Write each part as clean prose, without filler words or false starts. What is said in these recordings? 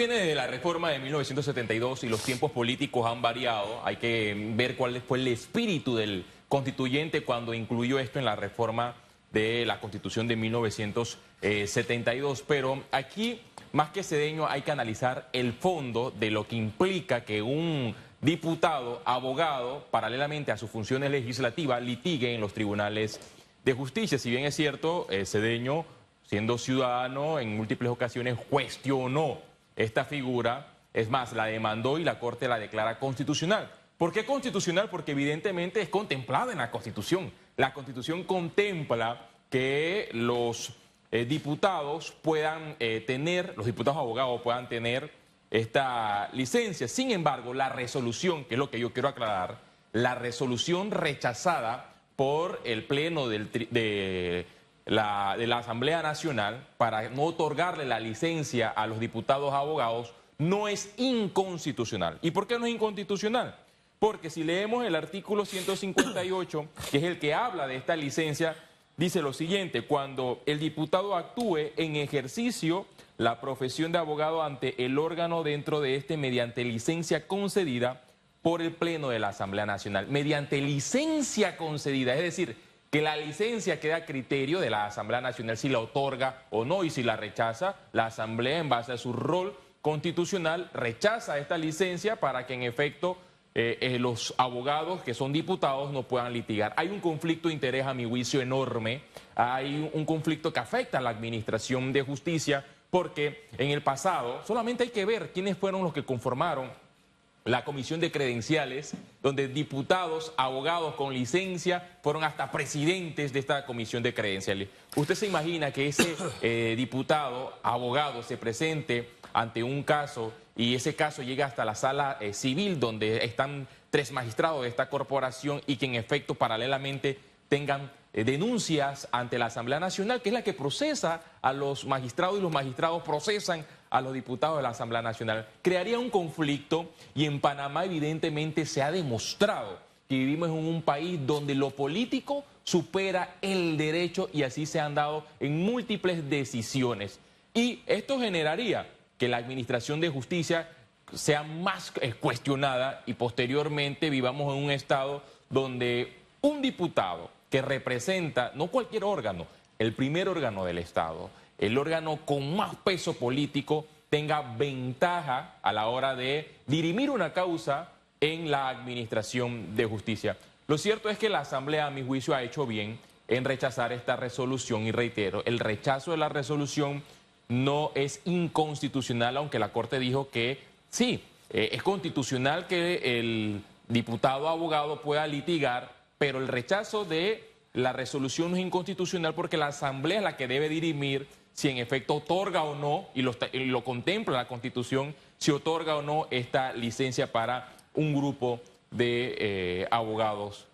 viene de la reforma de 1972 y los tiempos políticos han variado. Hay que ver cuál fue el espíritu del constituyente cuando incluyó esto en la reforma de la Constitución de 1972. Pero aquí, más que Cedeño, hay que analizar el fondo de lo que implica que un diputado, abogado, paralelamente a sus funciones legislativas, litigue en los tribunales de justicia. Si bien es cierto, Cedeño, siendo ciudadano, en múltiples ocasiones cuestionó esta figura, es más, la demandó y la Corte la declara constitucional. ¿Por qué constitucional? Porque evidentemente es contemplada en la Constitución. La Constitución contempla que los diputados puedan los diputados abogados puedan tener esta licencia. Sin embargo, la resolución, que es lo que yo quiero aclarar, la resolución rechazada por el Pleno de la Asamblea Nacional para no otorgarle la licencia a los diputados abogados no es inconstitucional. ¿Y por qué no es inconstitucional? Porque si leemos el artículo 158, que es el que habla de esta licencia, dice lo siguiente: cuando el diputado actúe en ejercicio la profesión de abogado ante el órgano dentro de este mediante licencia concedida por el Pleno de la Asamblea Nacional. Mediante licencia concedida, es decir, que la licencia queda a criterio de la Asamblea Nacional si la otorga o no, y si la rechaza, la Asamblea, en base a su rol constitucional, rechaza esta licencia para que en efecto los abogados que son diputados no puedan litigar. Hay un conflicto de interés, a mi juicio, enorme. Hay un conflicto que afecta a la administración de justicia, porque en el pasado solamente hay que ver quiénes fueron los que conformaron la comisión de credenciales, donde diputados, abogados con licencia fueron hasta presidentes de esta comisión de credenciales. ¿Usted se imagina que ese diputado, abogado, se presente ante un caso y ese caso llega hasta la sala civil donde están 3 magistrados de esta corporación y que en efecto paralelamente tengan denuncias ante la Asamblea Nacional, que es la que procesa a los magistrados y los magistrados procesan a los diputados de la Asamblea Nacional? Crearía un conflicto, y en Panamá evidentemente se ha demostrado que vivimos en un país donde lo político supera el derecho, y así se han dado en múltiples decisiones. Y esto generaría que la administración de justicia sea más cuestionada y posteriormente vivamos en un estado donde un diputado que representa no cualquier órgano, el primer órgano del Estado, el órgano con más peso político, tenga ventaja a la hora de dirimir una causa en la administración de justicia. Lo cierto es que la Asamblea, a mi juicio, ha hecho bien en rechazar esta resolución, y reitero, el rechazo de la resolución no es inconstitucional, aunque la Corte dijo que sí, es constitucional que el diputado abogado pueda litigar, pero el rechazo de la resolución no es inconstitucional porque la Asamblea es la que debe dirimir si en efecto otorga o no, y lo contempla la Constitución, si otorga o no esta licencia para un grupo de abogados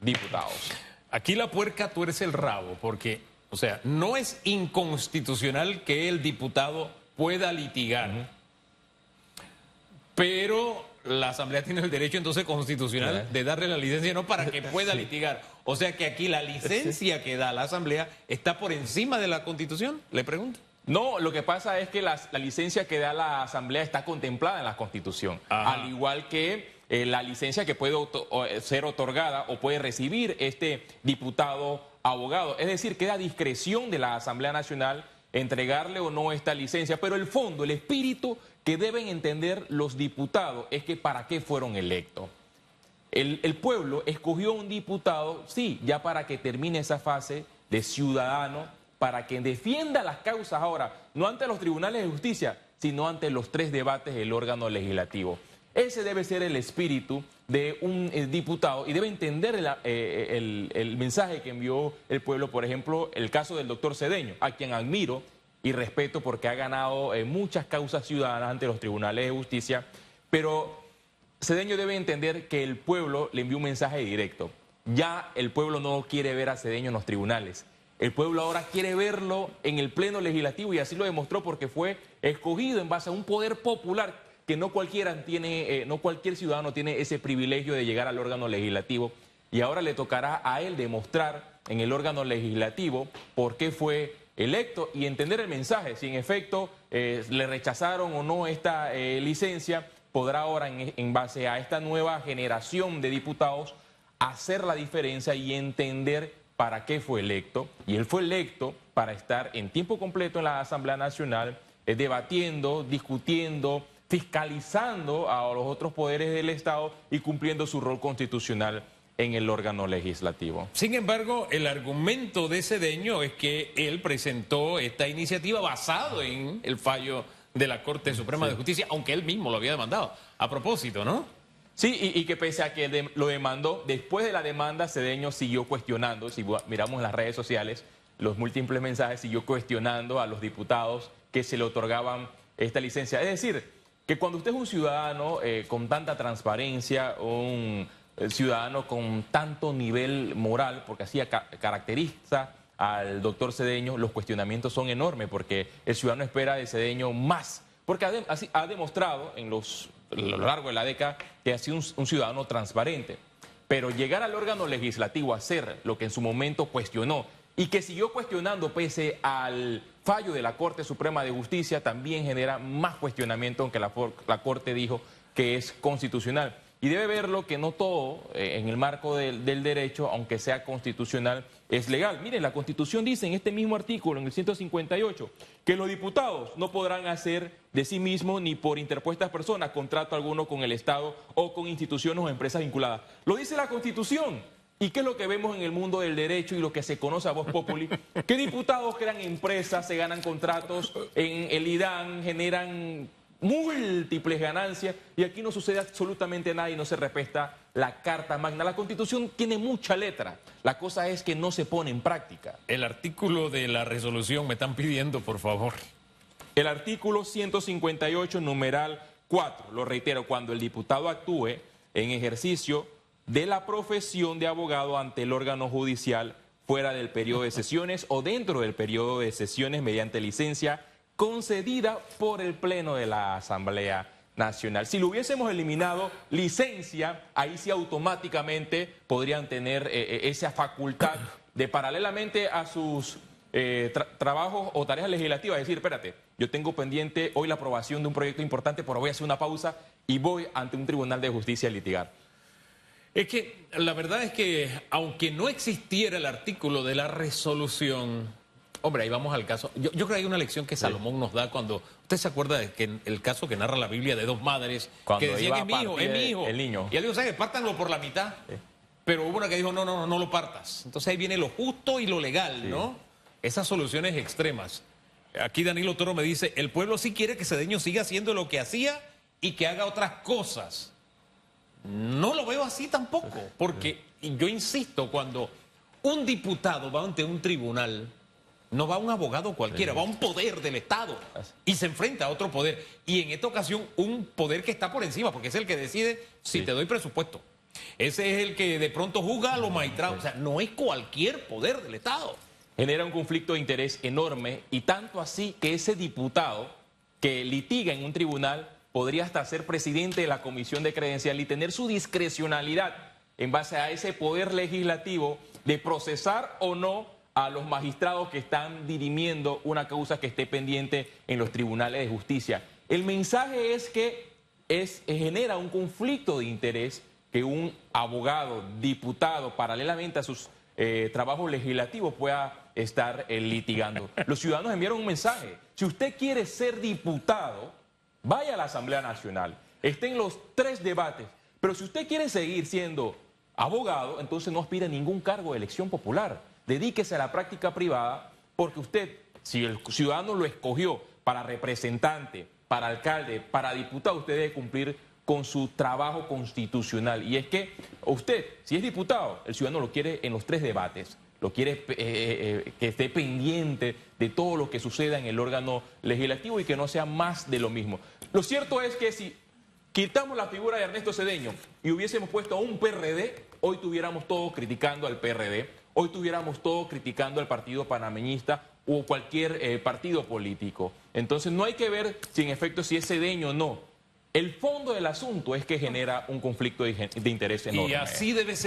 diputados. Aquí la puerca tuerce el rabo, porque, o sea, no es inconstitucional que el diputado pueda litigar, pero la Asamblea tiene el derecho entonces constitucional de darle la licencia, no para que pueda litigar. O sea que aquí la licencia que da la Asamblea está por encima de la Constitución, le pregunto. No, lo que pasa es que la licencia que da la Asamblea está contemplada en la Constitución, al igual que la licencia que puede ser otorgada o puede recibir este diputado abogado. Es decir, queda a discreción de la Asamblea Nacional entregarle o no esta licencia, pero el fondo, el espíritu que deben entender los diputados es que ¿para qué fueron electos? El pueblo escogió a un diputado, sí, ya para que termine esa fase de ciudadano, para que defienda las causas ahora, no ante los tribunales de justicia, sino ante los 3 debates del órgano legislativo. Ese debe ser el espíritu de un diputado, y debe entender el mensaje que envió el pueblo. Por ejemplo, el caso del doctor Cedeño, a quien admiro y respeto porque ha ganado muchas causas ciudadanas ante los tribunales de justicia, pero Cedeño debe entender que el pueblo le envió un mensaje directo. Ya el pueblo no quiere ver a Cedeño en los tribunales. El pueblo ahora quiere verlo en el Pleno Legislativo, y así lo demostró porque fue escogido en base a un poder popular que no cualquiera tiene, no cualquier ciudadano tiene ese privilegio de llegar al órgano legislativo, y ahora le tocará a él demostrar en el órgano legislativo por qué fue electo y entender el mensaje, si en efecto le rechazaron o no esta licencia, podrá ahora en base a esta nueva generación de diputados hacer la diferencia y entender para qué fue electo. Y él fue electo para estar en tiempo completo en la Asamblea Nacional, debatiendo, discutiendo, fiscalizando a los otros poderes del Estado y cumpliendo su rol constitucional en el órgano legislativo. Sin embargo, el argumento de Cedeño es que él presentó esta iniciativa basado en el fallo de la Corte Suprema de Justicia, aunque él mismo lo había demandado. A propósito, ¿no? Sí, y que pese a que lo demandó, después de la demanda Cedeño siguió cuestionando, si miramos en las redes sociales, los múltiples mensajes, siguió cuestionando a los diputados que se le otorgaban esta licencia. Es decir, que cuando usted es un ciudadano con tanta transparencia, un ciudadano con tanto nivel moral, porque así caracteriza al doctor Cedeño, los cuestionamientos son enormes, porque el ciudadano espera de Cedeño más, porque ha demostrado a lo largo de la década que ha sido un ciudadano transparente. Pero llegar al órgano legislativo a hacer lo que en su momento cuestionó y que siguió cuestionando pese al fallo de la Corte Suprema de Justicia, también genera más cuestionamiento, aunque la Corte dijo que es constitucional. Y debe verlo que no todo en el marco del derecho, aunque sea constitucional, es legal. Miren, la Constitución dice en este mismo artículo, en el 158, que los diputados no podrán hacer de sí mismos ni por interpuestas personas contrato alguno con el Estado o con instituciones o empresas vinculadas. Lo dice la Constitución. ¿Y qué es lo que vemos en el mundo del derecho y lo que se conoce a voz populi? Que diputados crean empresas, se ganan contratos en el IDAN, generan múltiples ganancias y aquí no sucede absolutamente nada y no se respeta la Carta Magna. La Constitución tiene mucha letra, la cosa es que no se pone en práctica. El artículo de la resolución me están pidiendo, por favor. El artículo 158, numeral 4, lo reitero, cuando el diputado actúe en ejercicio de la profesión de abogado ante el órgano judicial fuera del periodo de sesiones o dentro del periodo de sesiones mediante licencia concedida por el Pleno de la Asamblea Nacional. Si lo hubiésemos eliminado licencia, ahí sí automáticamente podrían tener esa facultad de paralelamente a sus trabajos o tareas legislativas, decir, espérate, yo tengo pendiente hoy la aprobación de un proyecto importante, pero voy a hacer una pausa y voy ante un tribunal de justicia a litigar. Es que la verdad es que aunque no existiera el artículo de la resolución, hombre, ahí vamos al caso. Yo creo que hay una lección que Salomón nos da cuando... ¿Usted se acuerda de que el caso que narra la Biblia de dos madres cuando que decían, es mi hijo, es mi hijo? El niño. Y él dijo, ¿sabes? Pártanlo por la mitad. Sí. Pero hubo una que dijo, no lo partas. Entonces ahí viene lo justo y lo legal, sí, ¿no? Esas soluciones extremas. Aquí Danilo Toro me dice, el pueblo sí quiere que Cedeño siga haciendo lo que hacía y que haga otras cosas. No lo veo así tampoco, porque yo insisto, cuando un diputado va ante un tribunal, no va un abogado cualquiera, va un poder del Estado y se enfrenta a otro poder. Y en esta ocasión un poder que está por encima, porque es el que decide si te doy presupuesto. Ese es el que de pronto juzga a los magistrados. O sea, no es cualquier poder del Estado. Genera un conflicto de interés enorme y tanto así que ese diputado que litiga en un tribunal podría hasta ser presidente de la comisión de credencial y tener su discrecionalidad en base a ese poder legislativo de procesar o no a los magistrados que están dirimiendo una causa que esté pendiente en los tribunales de justicia. El mensaje es que genera un conflicto de interés que un abogado, diputado, paralelamente a sus trabajos legislativos pueda estar litigando. Los ciudadanos enviaron un mensaje. Si usted quiere ser diputado, vaya a la Asamblea Nacional, esté en los 3 debates, pero si usted quiere seguir siendo abogado, entonces no aspire a ningún cargo de elección popular. Dedíquese a la práctica privada, porque usted, si el ciudadano lo escogió para representante, para alcalde, para diputado, usted debe cumplir con su trabajo constitucional. Y es que usted, si es diputado, el ciudadano lo quiere en los 3 debates. Lo quiere que esté pendiente de todo lo que suceda en el órgano legislativo y que no sea más de lo mismo. Lo cierto es que si quitamos la figura de Ernesto Cedeño y hubiésemos puesto a un PRD, hoy tuviéramos todos criticando al PRD, hoy tuviéramos todos criticando al Partido Panameñista o cualquier partido político. Entonces no hay que ver si en efecto si es Cedeño o no. El fondo del asunto es que genera un conflicto de interés enorme. Y así debe ser.